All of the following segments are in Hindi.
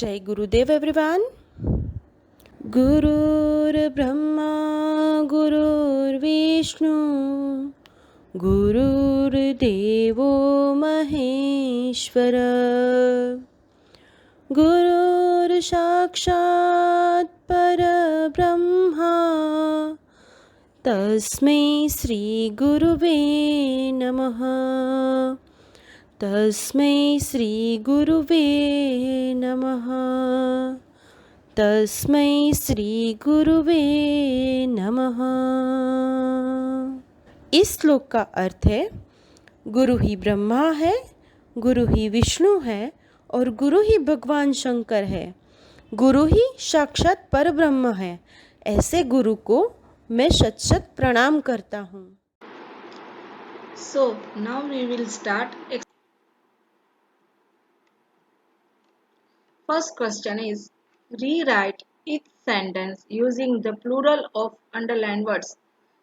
जय गुरुदेव एवरीवन। गुरुर्ब्रह्मा गुरुर्विष्णु गुरुर्देवो महेश्वर गुरुर्साक्षात् परब्रह्मा तस्मै श्री गुरुवे नमः। तस्मै श्री गुरुवे नमः। तस्मै श्री गुरुवे नमः। इस श्लोक का अर्थ है, गुरु ही ब्रह्मा है, गुरु ही विष्णु है और गुरु ही भगवान शंकर है। गुरु ही साक्षात परब्रह्म है। ऐसे गुरु को मैं शत शत प्रणाम करता हूँ। So now we will start. First question is, rewrite each sentence using the plural of underlined words.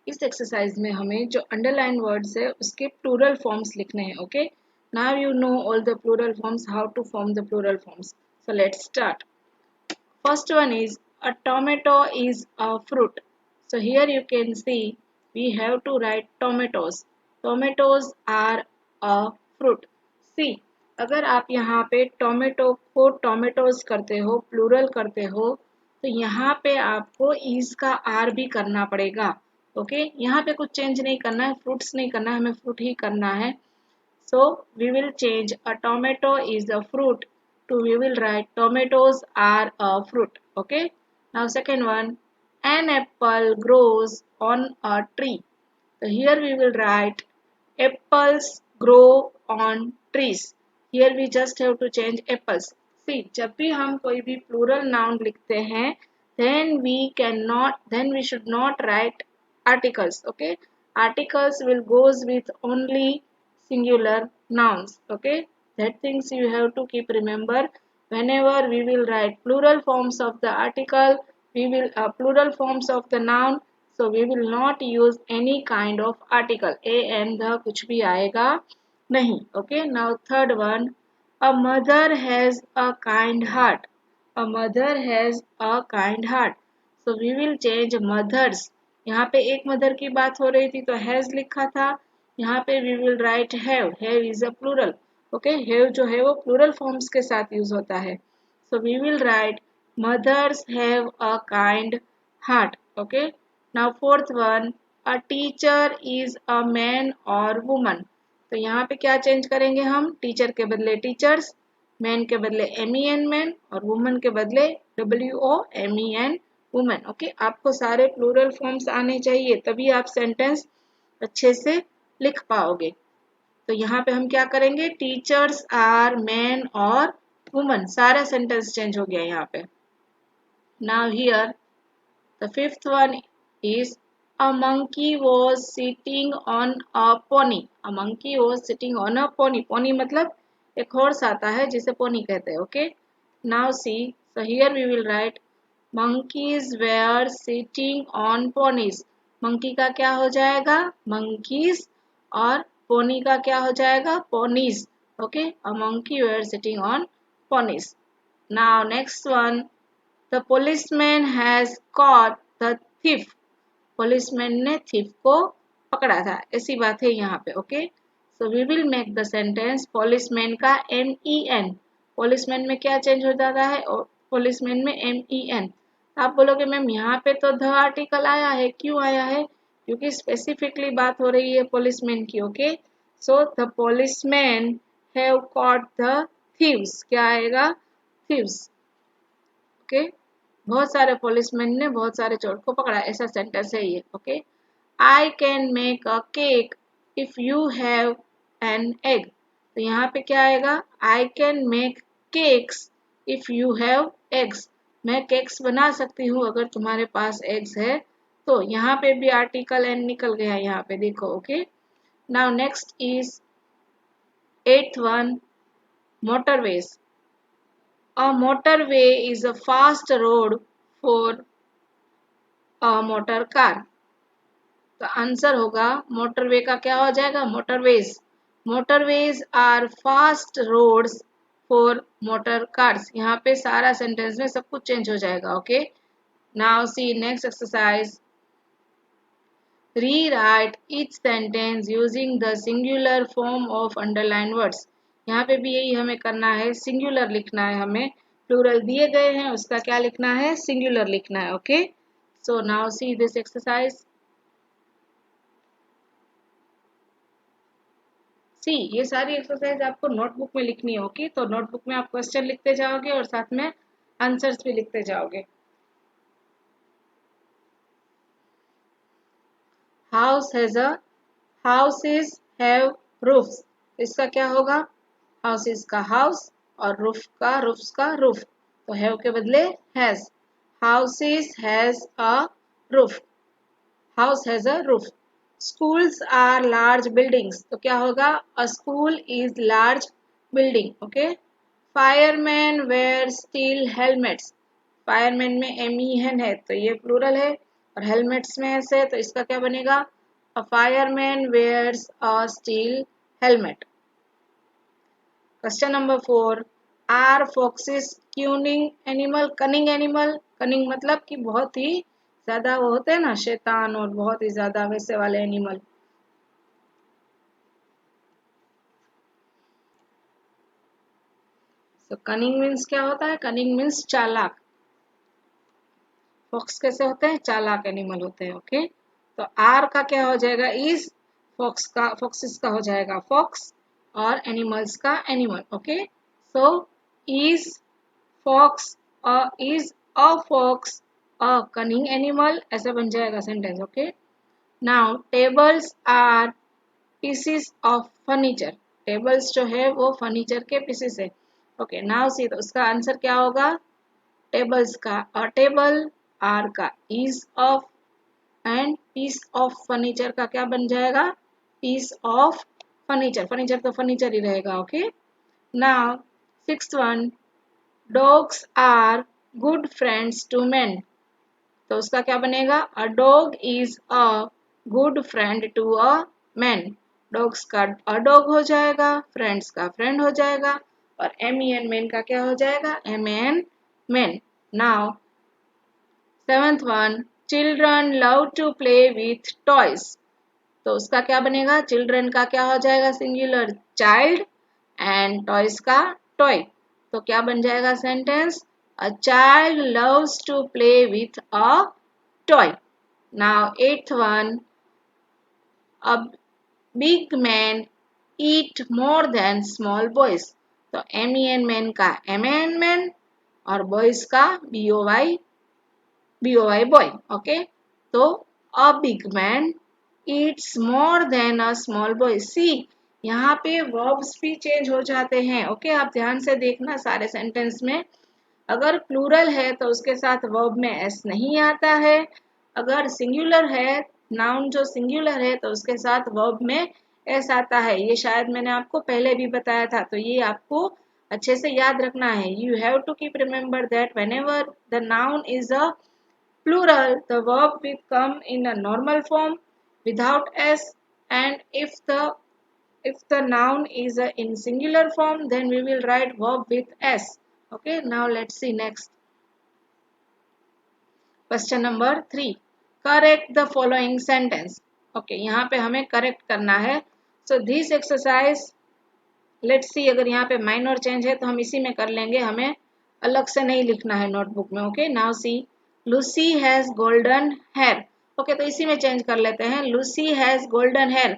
इस एक्सरसाइज में हमें जो अंडरलाइन वर्ड्स है उसके प्लूरल फॉर्म्स लिखने हैं. Okay, now you know all the plural forms, how to form the plural forms. So let's start. First one is, a tomato is a fruit. So here you can see we have to write tomatoes. Tomatoes are a fruit. See, अगर आप यहाँ पे टोमेटो को टोमेटोज करते हो, प्लूरल करते हो, तो यहाँ पे आपको इज का आर भी करना पड़ेगा. ओके, यहाँ पे कुछ चेंज नहीं करना है, फ्रूट्स नहीं करना है, हमें फ्रूट ही करना है. So we will change a tomato is a fruit to we will write tomatoes are a fruit. Okay. Now second one, an apple grows on a tree. So here we will write apples grow on trees. Here we just have to change apples. See, जब भी हम कोई भी plural noun लिखते हैं, then we should not write articles. Okay, articles will goes with only singular nouns. Okay, that things you have to keep remember. Whenever we will write plural forms of the article, we will plural forms of the noun, so we will not use any kind of article. A and the कुछ भी आएगा नहीं. Okay, now third one, a mother has a kind heart. A mother has a kind heart. So we will change mothers. यहाँ पे एक मदर की बात हो रही थी तो हैज लिखा था, यहाँ पे we will write have. Have is a plural. Okay, have जो है वो plural forms के साथ यूज होता है. So we will write mothers have a kind heart. Okay. Now fourth one, a teacher is a man or woman. तो यहाँ पे क्या चेंज करेंगे हम, टीचर के बदले टीचर्स, मैन के बदले MEN मैन और वुमन के बदले WOMEN वुमेन. ओके, आपको सारे प्लूरल फॉर्म्स आने चाहिए तभी आप सेंटेंस अच्छे से लिख पाओगे. तो यहाँ पे हम क्या करेंगे, टीचर्स आर मैन और वुमन, सारा सेंटेंस चेंज हो गया यहाँ पे. Now here the fifth one is, a monkey was sitting on a pony. A monkey was sitting on a pony. Pony मतलब एक हॉर्स आता है जिसे पोनी कहते हैं. Okay, now C, so here we will write monkeys were sitting on ponies. monkey का क्या हो जाएगा, monkeys, और pony का क्या हो जाएगा, ponies. Okay, a monkey were sitting on ponies. Now next one, the policeman has caught the thief. Policeman ने थीफ को पकड़ा था, ऐसी बात है यहाँ पे. Okay, so we will make the sentence, policeman का MEN, पुलिसमैन में क्या चेंज हो जाता है, पुलिसमैन में MEN. आप बोलोगे मैम यहाँ पे तो द आर्टिकल आया है, क्यों आया है, क्योंकि स्पेसिफिकली बात हो रही है पुलिसमैन की. Okay, so the policeman have caught the thieves, क्या आएगा, थीव्स. ओके, बहुत सारे पुलिसमैन ने बहुत सारे चोर को पकड़ा, ऐसा सेंटेंस है ये. Okay, I can make a cake if you have an egg. तो यहाँ पे क्या आएगा, I can make cakes if you have eggs. मैं केक्स बना सकती हूँ अगर तुम्हारे पास एग्स है. तो यहाँ पे भी आर्टिकल एन निकल गया यहाँ पे, देखो. Okay, now next is eighth one, motorways. A motorway is a fast road for a motor car. तो आंसर होगा, मोटरवे का क्या हो जाएगा, motorways. Motorways are fast roads 4 motor cars। यहाँ पे सारा सेंटेंस में सब कुछ चेंज हो जाएगा। Okay, now C next exercise. Rewrite each sentence using the singular form of underlined words। यहाँ पे भी यही हमें करना है, सिंगुलर लिखना है हमें। प्लूरल दिए गए हैं, उसका क्या लिखना है, सिंगुलर लिखना है। Okay, so now see this exercise. See, ये सारी एक्सरसाइज आपको नोटबुक में लिखनी होगी, तो नोटबुक में आप क्वेश्चन लिखते जाओगे और साथ में आंसर्स भी लिखते जाओगे। houses have roofs। इसका क्या होगा, houses का house और roofs का roof, तो have के बदले has। houses has a roof, house has a roof। schools are large buildings, तो क्या होगा, a school is large building। Okay, firemen wear steel helmets। firemen में MEN है तो ये प्लूरल है, और helmets में ऐसे, तो इसका क्या बनेगा, a fireman wears a steel helmet। Question number 4, are foxes cunning animal। Cunning मतलब कि बहुत ही ज्यादा, वो होते हैं ना शैतान, और बहुत ही ज्यादा वैसे वाले एनिमल। तो कनिंग मीन्स क्या होता है, कनिंग मीन्स चालाक। फॉक्स कैसे होते हैं, चालाक एनिमल होते हैं। ओके, तो आर का क्या हो जाएगा, इज, फोक्सिस का हो जाएगा फॉक्स, और एनिमल्स का animal. Okay, so is fox is a fox a cunning animal, ऐसा बन जाएगा sentence. Okay, now tables are pieces of furniture. Tables जो है वो फर्नीचर के पीसेस है। ओके, नाउ सी, तो उसका आंसर क्या होगा, टेबल्स का अ टेबल, आर का is of, and piece of furniture का क्या बन जाएगा, पीस ऑफ फर्नीचर। फर्नीचर तो फर्नीचर ही रहेगा। Okay, now 6th one, dogs are good friends to man. तो उसका क्या बनेगा, a dog is a good friend to a man. Dogs का अ डॉग हो जाएगा, फ्रेंड्स का फ्रेंड हो जाएगा, और MEN मैन का क्या हो जाएगा, MEN man. Now 7th one, children love to play with toys. तो उसका क्या बनेगा, चिल्ड्रन का क्या हो जाएगा, सिंगुलर चाइल्ड, एंड टॉयज का टॉय, तो क्या बन जाएगा sentence, a child loves to play with a toy. Now 8th one, a big man eat more than small boys. तो MEN मैन का MEN मैन, और बॉयज का BOY बॉय। ओके, तो a big man Yeats more than a small boy. See, यहाँ पे वर्ब्स भी चेंज हो जाते हैं। ओके, आप ध्यान से देखना सारे सेंटेंस में, अगर प्लूरल है तो उसके साथ वर्ब में एस नहीं आता है, अगर सिंगुलर है, नाउन जो सिंगुलर है, तो उसके साथ वर्ब में एस आता है। ये शायद मैंने आपको पहले भी बताया था, तो ये आपको अच्छे से याद रखना है। You have to keep remember that whenever the noun is a plural, the verb will come in a normal form without s, and if the noun is in singular form, then we will write verb with s। Okay, now let's see next. Question number 3, correct the following sentence। Okay, यहाँ पे हमें correct करना है। So this exercise, let's see, अगर यहाँ पे minor change है तो हम इसी में कर लेंगे, हमें अलग से नहीं लिखना है नोटबुक में। Okay, now see, Lucy has golden hair. Okay, तो इसी में चेंज कर लेते हैं, Lucy has golden hair.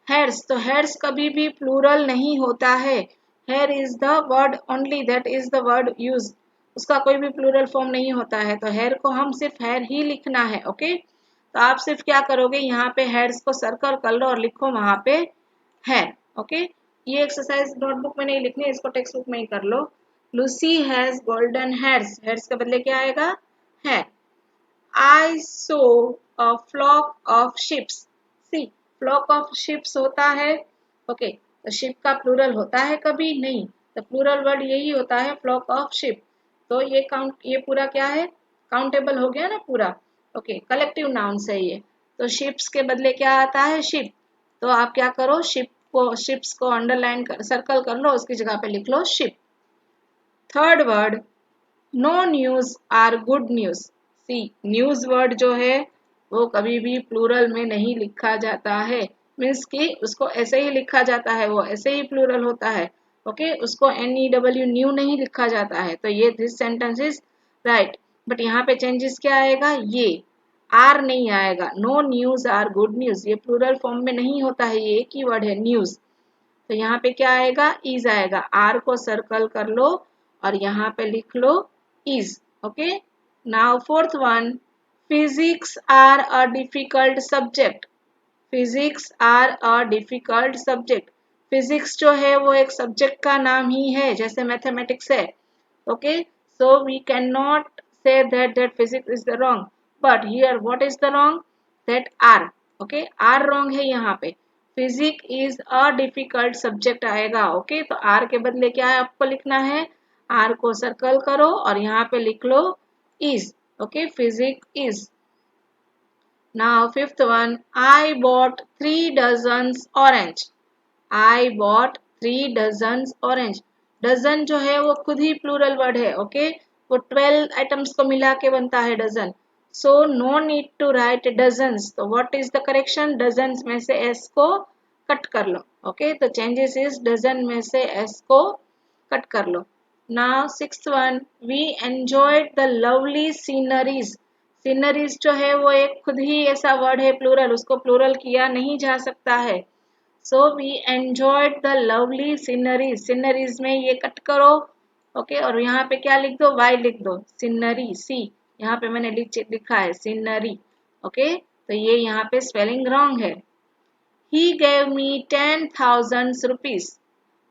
Hairs, तो हेयर्स कभी भी प्लूरल नहीं होता है, hair is the word only, that is the word use, उसका कोई भी प्लूरल फॉर्म नहीं होता है, तो हेयर को हम सिर्फ हेयर ही लिखना है। ओके, तो आप सिर्फ क्या करोगे, यहाँ पे हेयर्स को सर्कल कर लो और लिखो वहां पे हेयर। ओके, ये एक्सरसाइज नोटबुक में नहीं लिखनी है, इसको टेक्स्ट बुक में ही कर लो। Lucy has golden hairs, hairs के बदले क्या आएगा, है। I saw a flock of sheep। See, flock of sheep होता है। ओके, तो sheep का प्लूरल होता है कभी नहीं, तो प्लूरल वर्ड यही होता है, flock of sheep। तो ये पूरा क्या है, काउंटेबल हो गया ना पूरा। ओके, कलेक्टिव नाउन है ये, तो शिप्स के बदले क्या आता है, शिप। तो आप क्या करो, शिप्स को अंडरलाइन सर्कल कर लो, उसकी जगह पे लिख लो ship. Third word, no news are good news. See, news word जो है वो कभी भी प्लूरल में नहीं लिखा जाता है, मीन्स कि उसको ऐसे ही लिखा जाता है, वो ऐसे ही प्लूरल होता है। ओके, उसको NEW न्यू नहीं लिखा जाता है। तो ये this sentence is right. But यहाँ पे चेंजेस क्या आएगा, ये आर नहीं आएगा। No news are good news, ये प्लूरल फॉर्म में नहीं होता है, ये एक ही वर्ड है न्यूज। तो यहाँ पे क्या आएगा, इज आएगा। आर को सर्कल कर लो और यहाँ पे लिख लो is. Okay, now fourth one, physics are a difficult subject. Physics are a difficult subject. Physics जो है वो एक सब्जेक्ट का नाम ही है, जैसे मैथमेटिक्स है। Okay, so we cannot say that physics is the wrong, but here what is the wrong, that r। okay, r wrong है यहाँ पे। physics is a difficult subject आएगा। ओके, तो r के बदले क्या है आपको लिखना है, r को सर्कल करो और यहाँ पे लिख लो is। Okay, physics is। now fifth one, I bought 3 dozens orange। I bought 3 dozens orange। Dozen जो है वो खुद ही प्लूरल वर्ड है। ओके, वो 12 आइटम्स को मिला के बनता है dozen. So no need to write dozens. तो what is the correction, dozens में से एस को कट कर लो। ओके, तो चेंजेस इज डजन में से एस को कट कर लो। Now sixth one, we enjoyed the lovely sceneries. Sceneries जो है वो एक खुद ही ऐसा वर्ड है प्लूरल, उसको प्लूरल किया नहीं जा सकता है। So we enjoyed the lovely sceneries। Sceneries में ये कट करो। ओके, और यहाँ पे क्या लिख दो, वाई लिख दो, सीनरी सी, यहाँ पे मैंने लिखा है सीनरी। ओके, तो ये यहाँ पे स्पेलिंग रॉन्ग है। He gave me 10,000 rupees।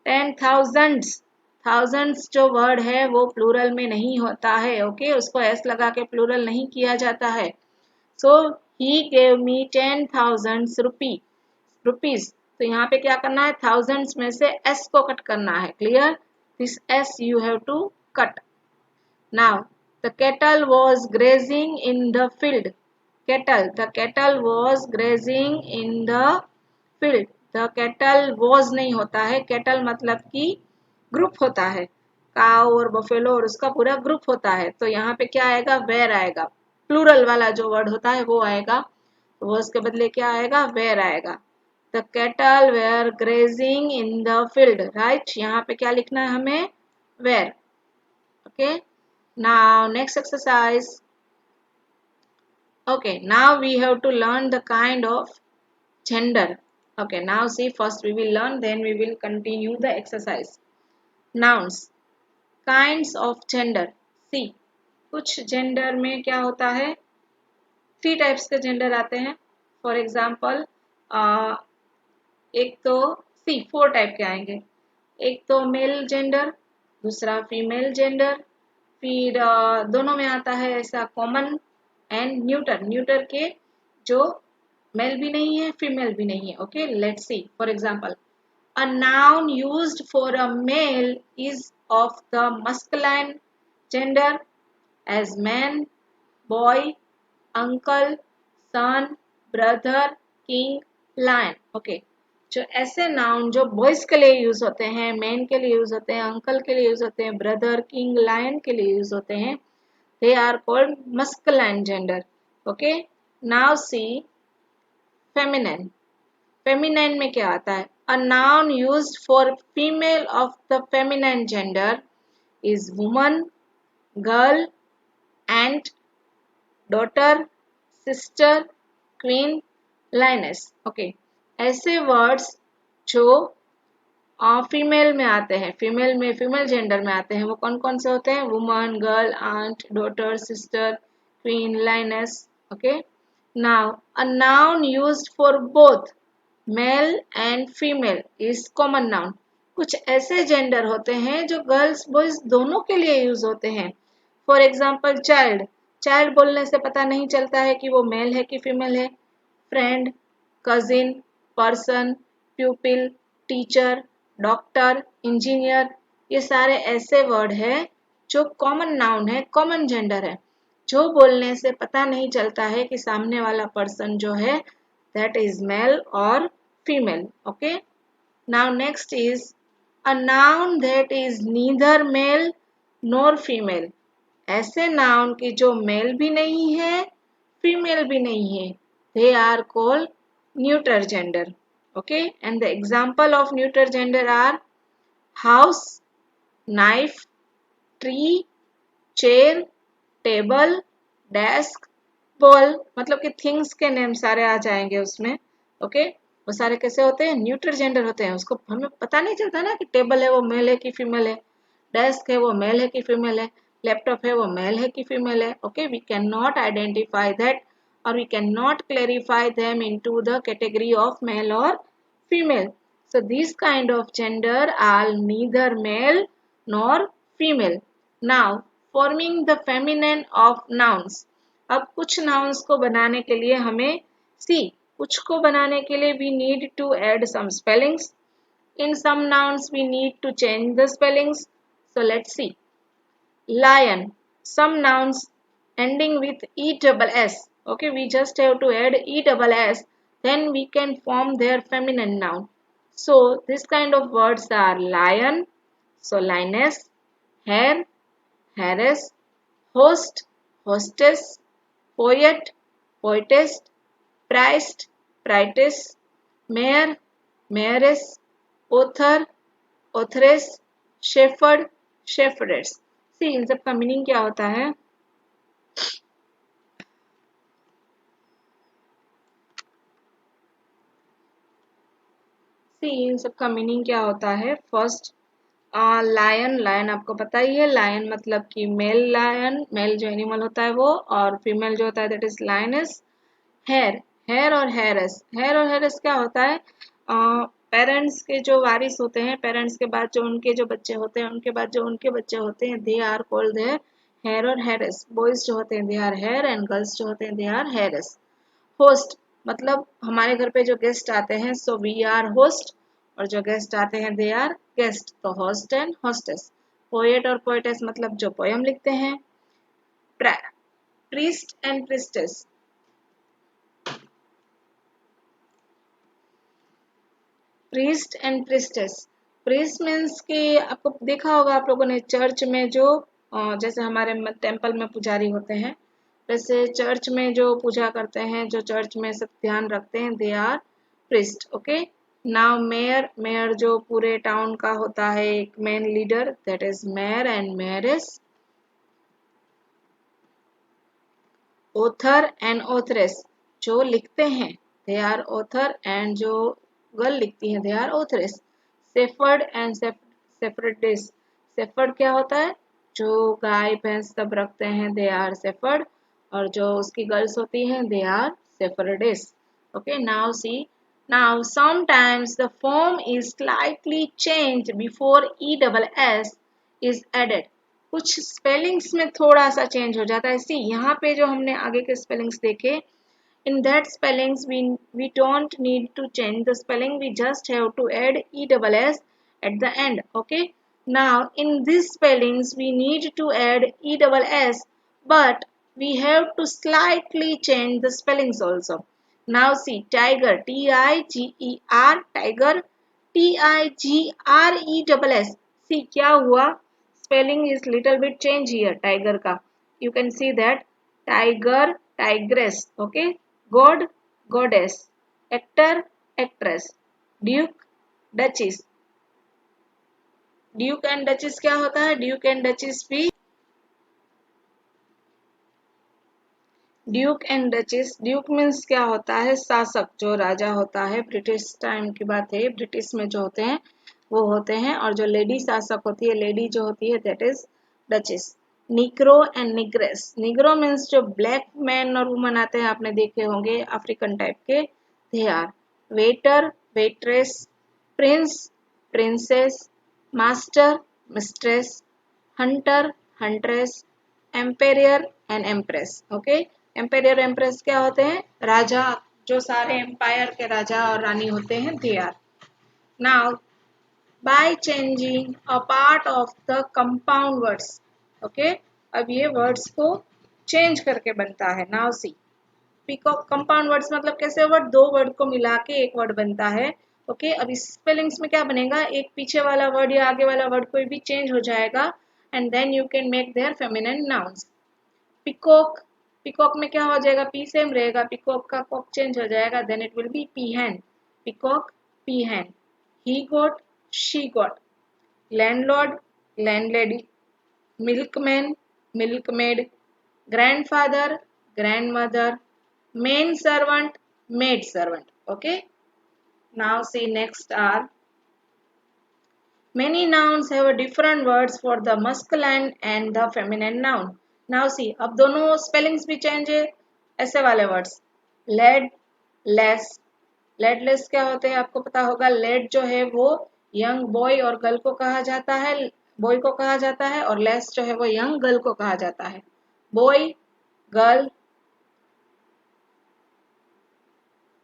10,000, thousands जो वर्ड है वो प्लूरल में नहीं होता है। ओके, उसको एस लगा के प्लूरल नहीं किया जाता है। सो ही गेव मी 10,000 रुपीज। तो यहाँ पे क्या करना है, थाउजेंड्स में से एस को कट करना है। Clear, this S you have to cut. Now the cattle was grazing in the field. Cattle, the cattle was grazing in the field. The cattle was नहीं होता है, केटल मतलब कि ग्रुप होता है, काउ और बफेलो और उसका पूरा ग्रुप होता है। तो यहाँ पे क्या आएगा, वेयर आएगा। प्लूरल वाला जो वर्ड होता है वो आएगा, तो वो उसके बदले क्या आएगा, वेयर आएगा। The cattle were grazing in the field. Right, यहाँ पे क्या लिखना है हमें, were. Okay, now next exercise. okay, now we have to learn the kind of gender। okay, now see, first we will learn, then we will continue the exercise। nouns, kinds of gender। see, कुछ जेंडर में क्या होता है, 3 टाइप्स के जेंडर आते हैं। फॉर एग्जाम्पल, एक तो 4 टाइप के आएंगे। एक तो मेल जेंडर, दूसरा फीमेल जेंडर, फिर दोनों में आता है ऐसा कॉमन एंड न्यूटर। न्यूटर के जो मेल भी नहीं है फीमेल भी नहीं है। Okay, let's see. For example, a noun used for a male is of the masculine gender as man, boy, uncle, son, brother, king, lion. Okay, जो ऐसे नाउन जो बॉयज के लिए यूज होते हैं, मैन के लिए यूज होते हैं, अंकल के लिए यूज होते हैं, ब्रदर, किंग, लायन के लिए यूज होते हैं, they are called masculine gender. Okay, now see feminine. Feminine में क्या आता है, a noun used for female of the feminine gender is woman, girl, aunt, daughter, sister, queen, lioness. Okay, ऐसे वर्ड्स जो फीमेल में आते हैं, फीमेल जेंडर में आते हैं, वो कौन कौन से होते हैं, woman, girl, aunt, daughter, sister, queen, lioness. Okay, now a noun used for both male and female is common noun. कुछ ऐसे जेंडर होते हैं जो गर्ल्स बॉयज दोनों के लिए यूज होते हैं। For example, child. चाइल्ड बोलने से पता नहीं चलता है कि वो मेल है कि फीमेल है। Friend, cousin, person, प्यूपिल, teacher, doctor, engineer, ये सारे ऐसे वर्ड है जो कॉमन नाउन है, कॉमन जेंडर है, जो बोलने से पता नहीं चलता है कि सामने वाला पर्सन जो है that is male or female। okay, now next is a noun that is neither male nor female. ऐसे noun की जो male भी नहीं है, female भी नहीं है, they are called neuter gender. Okay, and the example of neuter gender are house, knife, tree, chair, table, desk, ball, मतलब कि थिंग्स के नेम सारे आ जाएंगे उसमें. ओके, वो सारे कैसे होते हैं? न्यूट्रल जेंडर होते हैं. उसको हमें पता नहीं चलता ना कि टेबल है वो मेल है कि फीमेल है, डेस्क है वो मेल है कि फीमेल है, लैपटॉप है वो मेल है कि फीमेल है. Okay, we can not identify that और we can not clarify them into the category of male और female. So these kind of gender are neither male nor female. Now forming the feminine of nouns. अब कुछ nouns को बनाने के लिए हमें कुछ को बनाने के लिए we need to add some spellings. In some nouns we need to change the spellings. So let's see. Lion. Some nouns ending with E-double-S. Okay, we just have to add E-double-S. Then we can form their feminine noun. So this kind of words are lion, so lioness, hare, heiress, host, hostess, poet, poetess, priest, priestess, mayor, mayoress, author, authoress, shepherd, shepherdess. See, इन सब का मीनिंग क्या होता है? इन सब का मीनिंग क्या होता है? First, lion. लायन आपको पता ही है, लायन मतलब कि मेल लायन, मेल जो एनिमल होता है वो, और फीमेल जो होता है that is lioness. Heir, heir और हेयरस. हेयर और हेयरस क्या होता है? पेरेंट्स के जो वारिस होते हैं, पेरेंट्स के बाद जो उनके जो बच्चे होते हैं, उनके बाद जो उनके बच्चे होते हैं, they are called their heir और हेयरस. बॉयज जो होते हैं they are heir and girls जो होते हैं दे आर हेयरस. होस्ट मतलब हमारे घर पे जो गेस्ट आते हैं, सो वी आर होस्ट, और जो गेस्ट आते हैं दे आर गेस्ट, तो होस्ट एंड होस्टेस. पोएट और पोएटेस मतलब जो पोयम लिखते हैं. Priest and priestess. Priest and priestess. Priest means कि आपको देखा होगा आप लोगों ने चर्च में जो जैसे हमारे टेम्पल में पुजारी होते हैं, वैसे चर्च में जो पूजा करते हैं, जो चर्च में सब ध्यान रखते हैं, they are priest. Okay, now mayor. Mayor जो पूरे टाउन का होता है एक main leader, that is mayor and mayoress. Author and authoress जो लिखते हैं दे आर ऑथर, एंड जो गर्ल लिखती है they are authoress. Shepherd and shepherdess. Shepherd क्या होता है? जो गाय भैंस सब रखते हैं दे आर शेफर्ड, और जो उसकी गर्ल्स होती हैं they are shepherdess. Okay, now see. Now sometimes the form is slightly changed before E-double-S is added. कुछ स्पेलिंग्स में थोड़ा सा चेंज हो जाता है. सी, यहाँ पे जो हमने आगे के स्पेलिंग्स देखे, in that spellings we don't need to change the spelling, we just have to add E-double-S at the end. Okay, now in these spellings we need to add E-double-S, but we have to slightly change the spellings also. Now see, tiger, T-I-G-E-R, tiger, T-I-G-R-E-double-S. see क्या हुआ? spelling is little bit change here. tiger का you can see that tiger, tigress. okay, God, goddess, actor, actress, duke, duchess. Duke and duchess क्या होता है? ड्यूक एंड डचेस भी, Duke and duchess. Duke means क्या होता है? शासक, जो राजा होता है. ब्रिटिश टाइम की बात है, ब्रिटिश में जो होते हैं वो होते हैं, और जो लेडी शासक होती है, लेडी जो होती है that is duchess. Negro and negress. Negro means जो ब्लैक मैन और वुमन आते हैं, आपने देखे होंगे अफ्रीकन टाइप के, they are. Waiter, waitress, prince, princess, master, mistress, hunter, huntress, emperor and empress. Okay, emperor empress क्या होते हैं? राजा, जो सारे एम्पायर के राजा और रानी होते हैं, they are. Now by changing a part of the compound words. Okay, अब ये वर्ड्स को चेंज करके बनता है. नाउ सी, कंपाउंड वर्ड्स मतलब कैसे वर्ड? दो वर्ड को मिला के एक वर्ड बनता है. ओके, अब इस स्पेलिंग्स में क्या बनेगा? एक पीछे वाला वर्ड या आगे वाला वर्ड कोई भी चेंज हो जाएगा, and then you can make their feminine nouns. Peacock, peacock में क्या हो जाएगा? P सेम रहेगा, peacock का cock change हो जाएगा, then it will be peahen. Peacock, peahen. He got, she got. Landlord, landlady. Milkman, milkmaid. Grandfather, grandmother. Main servant, maid servant. Okay. Now see next are many nouns have a different words for the masculine and the feminine noun. Now see अब दोनों spellings भी change है ऐसे वाले words led, less. लेडलेस क्या होते हैं आपको पता होगा. लेड जो है वो यंग बॉय और गर्ल को कहा जाता है, बॉय को कहा जाता है, और लेस जो है वो यंग गर्ल को कहा जाता है. Boy, girl.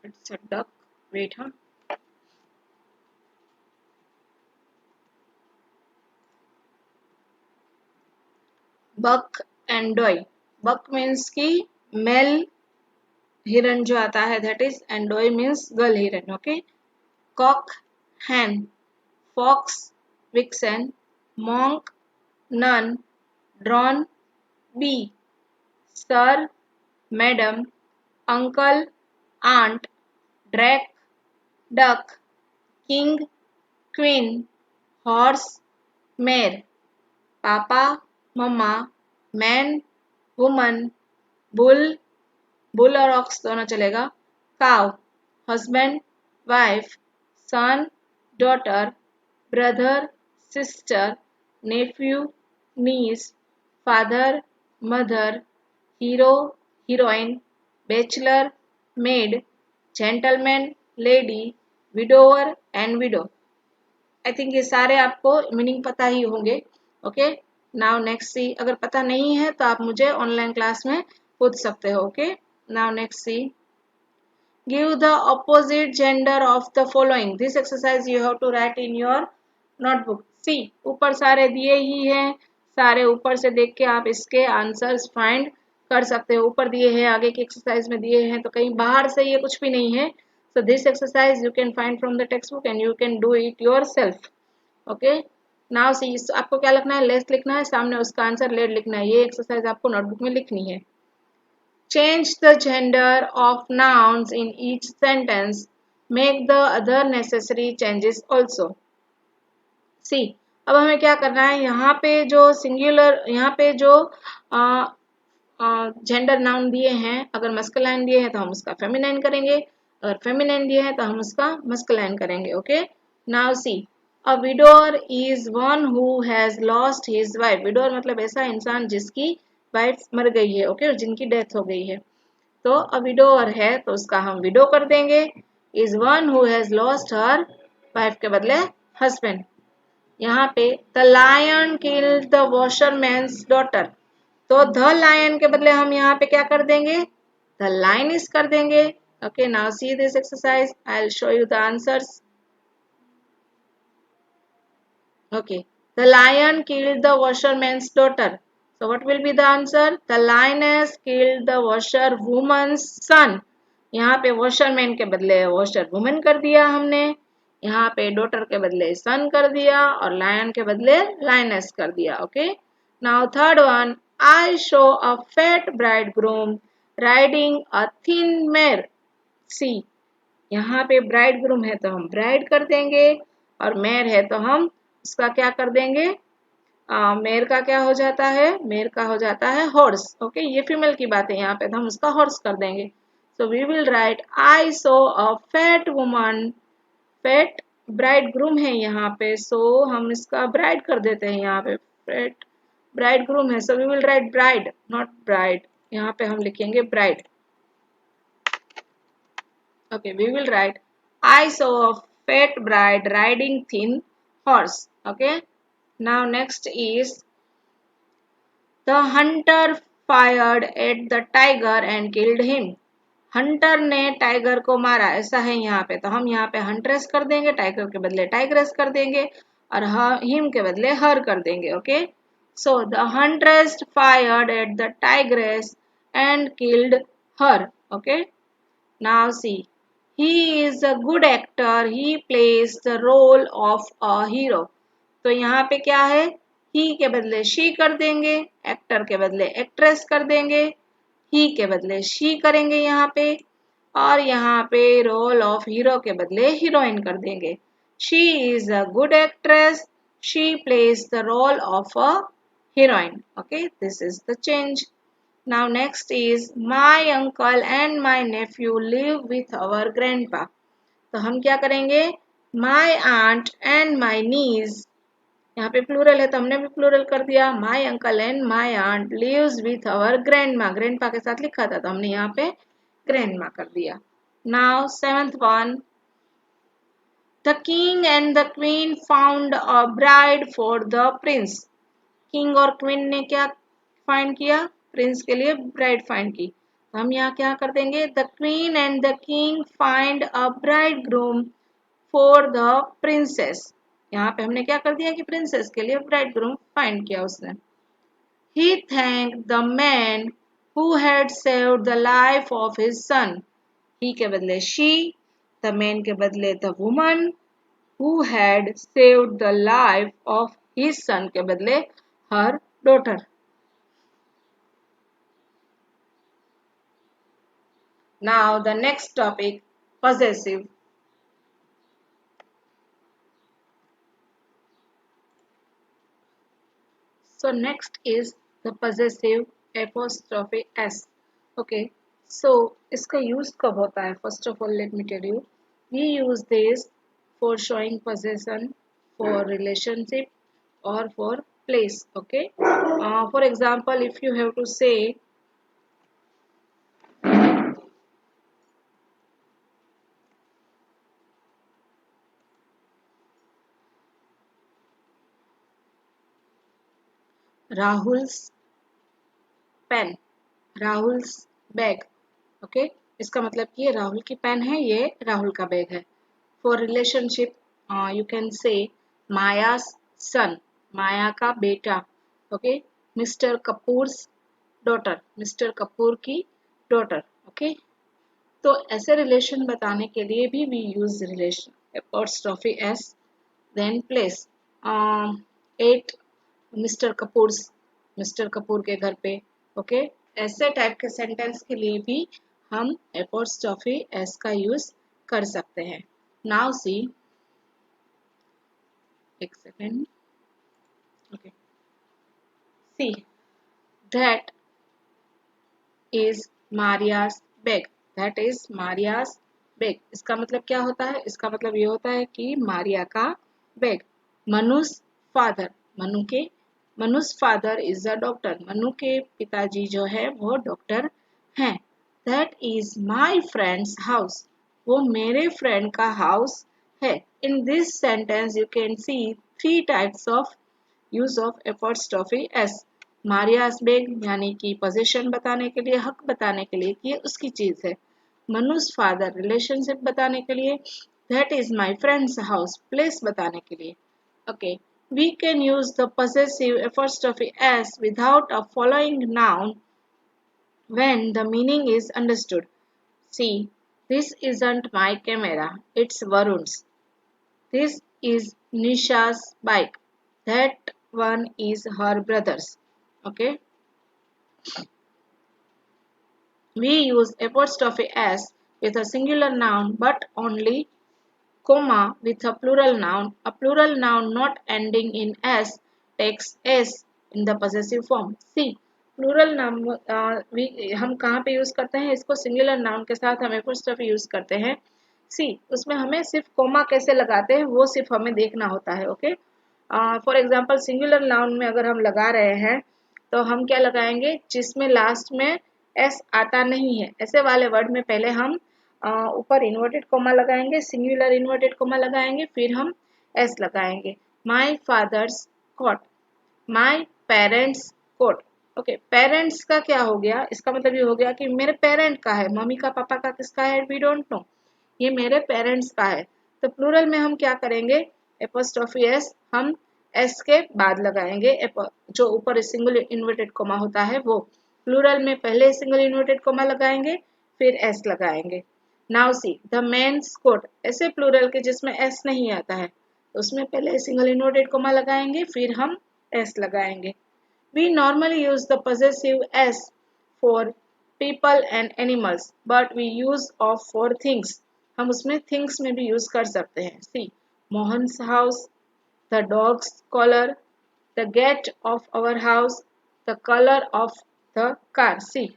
It's a duck. Wait. हाँ, buck and doe. Buck means की मेल हिरन जो आता है that is, and doe means girl हिरन. Okay. Cock, hen. Fox, vixen. Monk, nun. Drone, bee. Sir, madam. Uncle, aunt. Drake, duck. King, queen. Horse, mare. Papa, mama. Man, woman. Bull, bull और ox दोनों चलेगा. Cow, husband, wife. Son, daughter. Brother, sister. Nephew, niece. Father, mother. Hero, heroine. Bachelor, maid. Gentleman, lady. Widower and widow. I think ये सारे आपको मीनिंग पता ही होंगे. ओके. नाउ नेक्स्ट सी, अगर पता नहीं है तो आप मुझे ऑनलाइन क्लास में पूछ सकते हो. Okay. Now next see, give the opposite gender of the following. This exercise you have to write in your notebook. See, ऊपर सारे दिए ही हैं, सारे ऊपर से देख के आप इसके आंसर्स फाइंड कर सकते हो. ऊपर दिए हैं, आगे की एक्सरसाइज में दिए हैं, तो कहीं बाहर से ये कुछ भी नहीं है. So this exercise you can find from the textbook and you can do it yourself. Okay. Now see, आपको क्या लिखना है? लेस लिखना है, सामने उसका आंसर लेड लिखना है. ये एक्सरसाइज आपको नोटबुक में लिखनी है. Change the gender of nouns in each sentence. Make the other necessary changes also. See, अब हमें क्या करना है? यहाँ पे जो सिंगुलर, यहाँ पे जो जेंडर नाउन दिए हैं, अगर मस्कुलाइन दिए हैं तो हम उसका फेमिनाइन करेंगे, अगर फेमिनाइन दिए हैं तो हम उसका मस्कुलाइन करेंगे. Okay. Now C, a widower is one who has lost his wife. Widower मतलब ऐसा इंसान जिसकी वाइफ मर गई है. ओके. और जिनकी डेथ हो गई है. तो अ विडोअर है तो उसका हम विडो कर देंगे. Is one who has lost her wife के बदले हस्बैंड. यहाँ पे the lion killed the washerman's daughter, तो द लायन के बदले हम यहाँ पे क्या कर देंगे? द लायनिस कर देंगे. Okay. Now see this exercise, I will show you the answers. Okay. The lion killed the washerman's daughter. So what will be the answer? The lioness killed the washerwoman's son. यहाँ पे washerman के बदले washerwoman कर दिया हमने, यहाँ पे daughter के बदले son कर दिया, और lion के बदले lioness कर दिया. Okay. Now third one, I show a fat bridegroom riding a thin mare. See, यहाँ पे bridegroom है तो हम bride कर देंगे, और mare है तो हम उसका क्या कर देंगे? मेर का क्या हो जाता है? मेर का हो जाता है हॉर्स. ओके. ये फीमेल की बात है यहाँ पे, तो हम उसका हॉर्स कर देंगे. So we will write I saw a fat woman. Fat bridegroom है यहाँ पे, सो हम इसका ब्राइड कर देते हैं. यहाँ पे फैट ब्राइड ग्रूम है, so we will write bride, not bride. यहाँ पे हम लिखेंगे bride. Okay. We will write I saw a fat bride riding thin horse. Okay. Now next is the hunter fired at the tiger and killed him. Hunter ने टाइगर को मारा, ऐसा है यहाँ पे, तो हम यहाँ पे huntress कर देंगे, टाइगर के बदले tigress कर देंगे, और him के बदले her कर देंगे. Okay. So the huntress fired at the tigress and killed her. Okay. Now see, he is a good actor. He plays the role of a hero. तो यहाँ पे क्या है? ही के बदले शी कर देंगे, एक्टर के बदले एक्ट्रेस कर देंगे, ही के बदले शी करेंगे यहाँ पे, और यहाँ पे रोल ऑफ हीरो के बदले हीरोइन कर देंगे। She is a good actress, she plays the role of a heroine. Okay, this is the change. Now next is my uncle and my nephew live with our grandpa। तो हम क्या करेंगे, my aunt and my niece, यहाँ पे प्लूरल है तो हमने भी प्लूरल कर दिया। my uncle and my aunt lives with our grandma, grandpa के साथ लिखा था तो हमने यहाँ पे grandma कर दिया। Now seventh one, the king and the queen found a bride for the prince। King और क्वीन ने क्या फाइंड किया, प्रिंस के लिए ब्राइड फाइंड की। तो हम यहाँ क्या कर देंगे, the queen and the king find a bride groom for the princess. यहाँ पे हमने क्या कर दिया कि प्रिंसेस के लिए ब्राइड ग्रूम फाइंड किया उसने। He thank the man who had saved the life of his son. He के बदले शी, द मैन के बदले the woman, who had saved the life of his son के बदले her daughter। Now the next topic, possessive। So next is the possessive apostrophe s। Okay, so इसका use कब होता है? First of all let me tell you, we use this for showing possession, for relationship or for place। Okay, for example if you have to say Rahul's pen, Rahul's bag. Okay, इसका मतलब कि ये राहुल की पेन है, ये राहुल का बैग है। For relationship you can say मायास सन, माया का बेटा। Okay, mister Kapoors daughter, mister Kapoor की डॉटर। ओके, तो ऐसे रिलेशन बताने के लिए भी we use relation apostrophe s. Then place, at mister Kapoor's, mister Kapoor के घर पे। ओके, ऐसे टाइप के सेंटेंस के लिए भी हम एपॉस्ट्रोफी एस का यूज कर सकते हैं। नाउ सी, एक second. Okay, see that is Maria's bag, that is Maria's bag. इसका मतलब क्या होता है, इसका मतलब ये होता है कि मारिया का bag. Manu's father, Manu's father is a doctor, Manu के पिताजी जो है वो डॉक्टर हैं। That is my friend's house, वो मेरे फ्रेंड का हाउस है। In this sentence you can see 3 types of use of apostrophe s. Maria's bag यानी कि पोजीशन बताने के लिए, हक बताने के लिए कि ये उसकी चीज है। मनुस फादर रिलेशनशिप बताने के लिए। That is my friend's house place बताने के लिए। Okay, we can use the possessive apostrophe s without a following noun when the meaning is understood. See, this isn't my camera, it's Varun's. This is Nisha's bike, that one is her brother's। Okay, we use apostrophe s with a singular noun but only comma with a plural noun। A plural noun not ending in s takes s in the possessive form। See, plural noun हम कहाँ पे यूज करते हैं इसको, सिंगुलर नाउन के साथ हम एपोस्ट्रोफी यूज करते हैं। सी, उसमें हमें सिर्फ कोमा कैसे लगाते हैं वो सिर्फ हमें देखना होता है। Okay, for example singular noun में अगर हम लगा रहे हैं तो हम क्या लगाएंगे, जिसमें लास्ट में एस आता नहीं है, ऐसे वाले वर्ड में पहले हम ऊपर इन्वर्टेड कोमा लगाएंगे, सिंगुलर इन्वर्टेड कोमा लगाएंगे, फिर हम एस लगाएंगे। My father's coat, my parents' coat. Okay, parents का क्या हो गया, इसका मतलब ये हो गया कि मेरे पेरेंट का है, मम्मी का पापा का किसका है, वी डोंट नो, ये मेरे पेरेंट्स का है। तो प्लूरल में हम क्या करेंगे, एपोस्ट्रोफी एस हम एस के बाद लगाएंगे, जो ऊपर सिंगल इन्वर्टेड कोमा होता है वो। प्लूरल में पहले सिंगल इन्वर्टेड कोमा लगाएंगे फिर एस लगाएंगे। Now see, the men's coat, ऐसे प्लूरल के जिसमें एस नहीं आता है उसमें पहले सिंगल इन्वर्टेड कोमा लगाएंगे फिर हम s लगाएंगे. We normally use the possessive s for people and animals, but we use of for things. हम उसमें things में भी use कर सकते हैं. See, Mohan's house, the dog's collar, the gate of our house, the color of the car. See,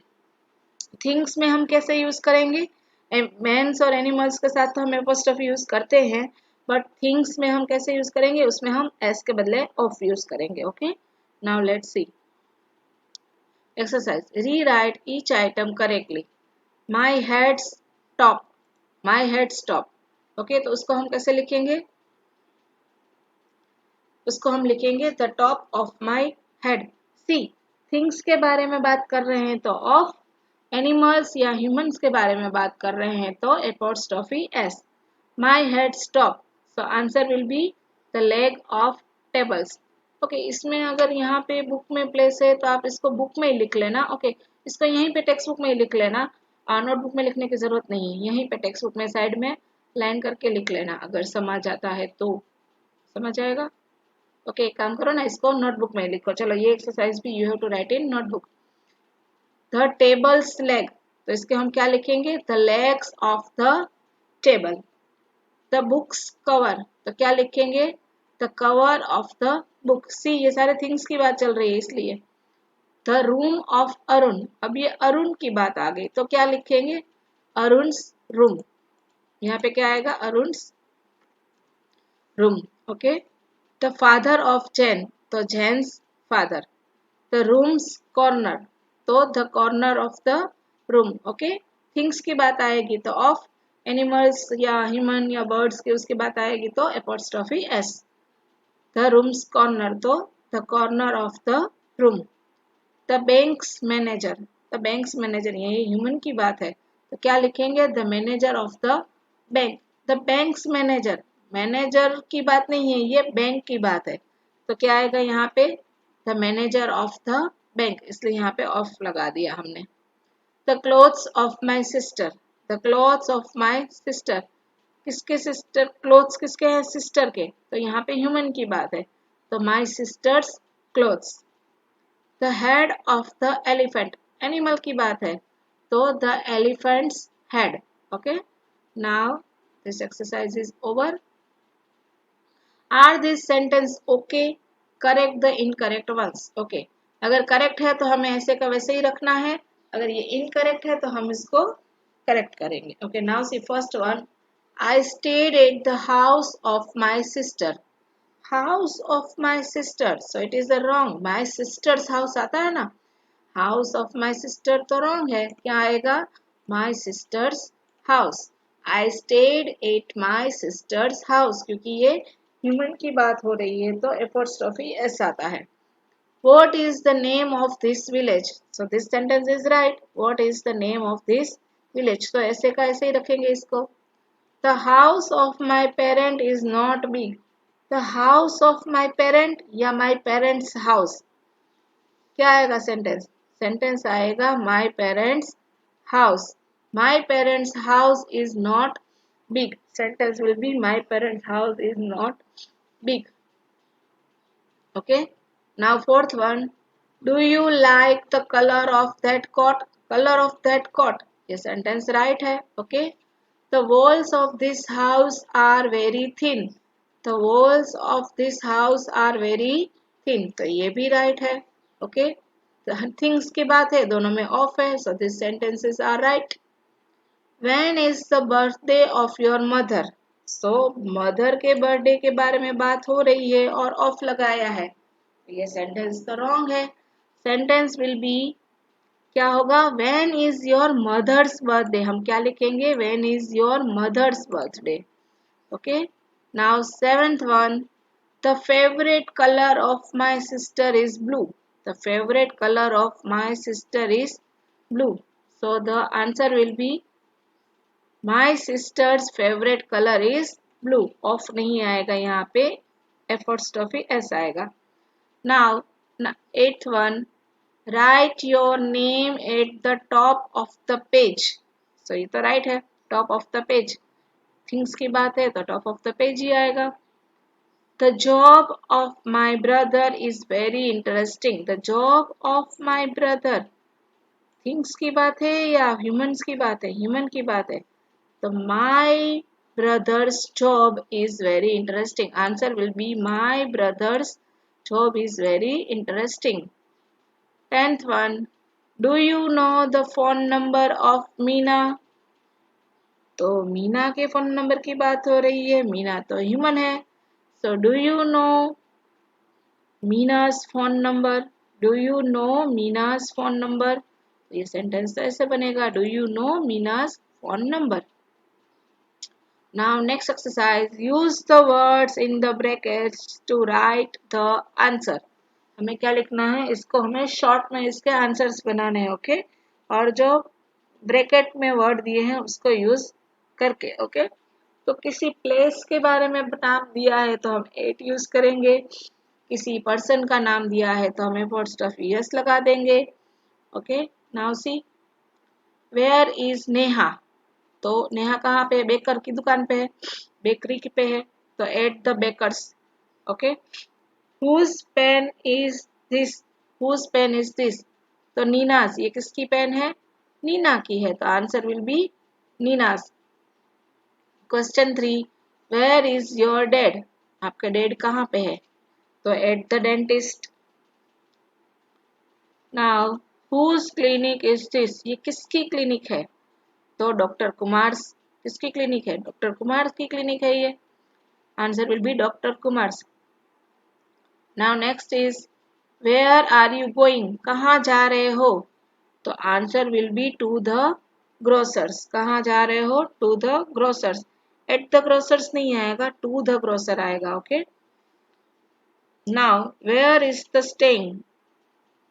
things में हम कैसे यूज करेंगे? मैंस और एनिमल्स के साथ तो हम एपोस्ट्रोफी यूज करते हैं, बट थिंग्स में हम कैसे यूज करेंगे? उसमें हम एस के बदले ऑफ यूज करेंगे. Okay, now let's see exercise. Rewrite each item correctly. My head's top, my head's top. Okay, तो उसको हम कैसे लिखेंगे? उसको हम लिखेंगे the top of my head. See, things के बारे में बात कर रहे हैं तो ऑफ, एनिमल्स या ह्यूमंस के बारे में बात कर रहे हैं तो apostrophe S. My head's top, so answer will be the leg of tables. Okay, इसमें अगर यहाँ पे बुक में प्लेस है तो आप इसको बुक में ही लिख लेना. ओके, इसको यहीं पे टेक्स्ट बुक में ही लिख लेना, नोटबुक में लिखने की जरूरत नहीं है. यहीं पे टेक्स्ट बुक में साइड में लाइन करके लिख लेना. अगर समझ आता है तो समझ आएगा. ओके, एक काम करो ना, इसको नोटबुक में लिखो. चलो, ये एक्सरसाइज भी you have to write in notebook. The table's leg, तो इसके हम क्या लिखेंगे? The legs of the table. The book's cover, तो क्या लिखेंगे? The cover of the book. See, ये सारे थिंग्स की बात चल रही है इसलिए. द रूम ऑफ अरुण, अब ये अरुण की बात आ गई तो क्या लिखेंगे? अरुण्स रूम. यहाँ पे क्या आएगा? Arun's room. Okay. The father of Jane, तो Jane's father. The room's corner, तो the corner of the room. Okay, things की बात आएगी तो ऑफ, एनिमल्स या ह्यूमन या बर्ड्स की उसकी बात आएगी तो apostrophe s. The room's corner, तो the corner of the room. The bank's manager, the bank's manager, ये ह्यूमन की बात है तो क्या लिखेंगे? The manager of the bank. The bank's manager, manager की बात नहीं है, ये बैंक की बात है तो क्या आएगा यहाँ पे? The manager of the bank, इसलिए यहाँ पे ऑफ लगा दिया हमने. The clothes of my sister, the clothes of my sister. किसके सिस्टर? क्लोथ्स किसके हैं? सिस्टर के, तो यहाँ पे ह्यूमन की बात है तो my sister's clothes. The head of the elephant, animal की बात है तो the elephant's head. Okay, now this exercise is over. Are this sentence okay? Correct the incorrect ones. Okay, अगर करेक्ट है तो हमें ऐसे का वैसे ही रखना है, अगर ये इनकरेक्ट है तो हम इसको करेक्ट करेंगे. Okay, now see first one. I stayed at the house of my sister. House of my sister, so it is the wrong. My sister's house आता है ना, हाउस ऑफ माई सिस्टर तो रॉन्ग है. क्या आएगा? My sister's house. I stayed at my sister's house, क्योंकि ये ह्यूमन की बात हो रही है तो एपोस्ट्रोफी एस आता है. What is the name of this village? So this sentence is right. What is the name of this village? तो ऐसे का ऐसे ही रखेंगे इसको. The house of my parent is not big. The house of my parent या my parents house. क्या आएगा सेंटेंस? सेंटेंस आएगा my parents house. My parents house is not big. Sentence will be my parents house is not big. Okay. Now fourth one. Do you like the color of that coat? Color of that coat. ये sentence right है. Okay. The walls of this house are very thin. The walls of this house are very thin. तो ये भी right है. Okay. Things की बात है, दोनों में off है. So these sentences are right. When is the birthday of your mother? So mother के birthday के बारे में बात हो रही है और off लगाया है. ये सेंटेंस तो रॉन्ग है. सेंटेंस विल बी क्या होगा? When is your mother's birthday. हम क्या लिखेंगे? When is your mother's birthday. Okay, now seventh one. The favourite colour of my sister is blue. The favourite colour of my sister is blue. So the answer will be my sister's favourite colour is blue. Of नहीं आएगा यहाँ पे, एपोस्ट्रोफी एस आएगा. Now, eighth one, write your name at the top of the page. So ये तो right है, top of the page. Things की बात है तो top of the page ही आएगा. The job of my brother is very interesting. The job of my brother. Things की बात है या humans की बात है? Human की बात है. So my brother's job is very interesting. Answer will be my brother's job is very interesting. 10th one. Do you know the phone number of Meena? तो मीना के फोन नंबर की बात हो रही है. मीना तो ह्यूमन है. So do you know Meena's phone number? Do you know Meena's phone number? ये सेंटेंस तो ऐसे बनेगा. Do you know Meena's phone number? Now next exercise. Use the words in the brackets to write the answer. हमें क्या लिखना है? इसको हमें शॉर्ट में इसके आंसर्स बनाने हैं. ओके. और जो ब्रैकेट में वर्ड दिए हैं उसको यूज करके. ओके. तो किसी प्लेस के बारे में नाम दिया है तो हम एट यूज करेंगे. किसी पर्सन का नाम दिया है तो हम एपोस्ट्रोफ एस लगा देंगे. Okay. Now see. Where is Neha? तो नेहा कहाँ पे है? बेकर की दुकान पे है. बेकरी पे है तो at the baker's. Okay. Whose pen is this? Whose pen is this? तो नीनास. ये किसकी पेन है? नीना की है. तो answer will be Neena's. Question 3. Where is your dad? आपका डैड कहाँ पे है? तो at the dentist. Now whose clinic is this? ये किसकी क्लिनिक है? तो डॉक्टर कुमार. किसकी क्लिनिक है? डॉक्टर कुमार की क्लिनिक है ये. Answer will be doctor Kumar. Now next is where are you going? कहाँ जा रहे हो? तो answer will be to the grocer's. कहाँ जा रहे हो? To the grocer's. At the grocer's नहीं आएगा, टू द ग्रोसर आएगा. Okay. Now where is the staying?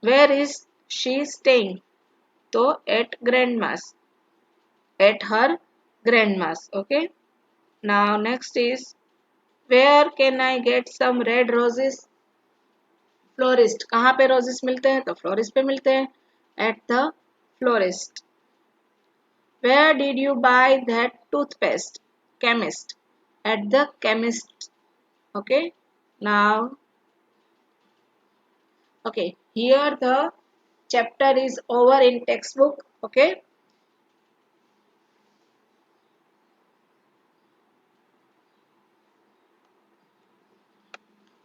Where is she staying? तो at grandma's. At her grandma's. Okay. Now next is where can I get some red roses? Florist. कहाँ पे रोजेस मिलते हैं? तो फ्लोरिस्ट पे मिलते हैं. At the florist. Where did you buy that toothpaste? Chemist. At the chemist. Okay. Now, okay. Here the chapter is over in textbook. Okay.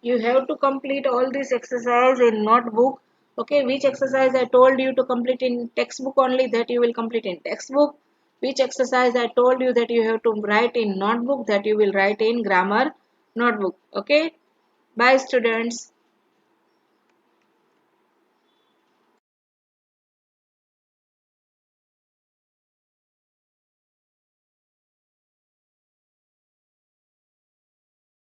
You have to complete all this exercise in notebook. Okay. Which exercise I told you to complete in textbook only, that you will complete in textbook. Which exercise I told you that you have to write in notebook, that you will write in grammar notebook. Okay. Bye students.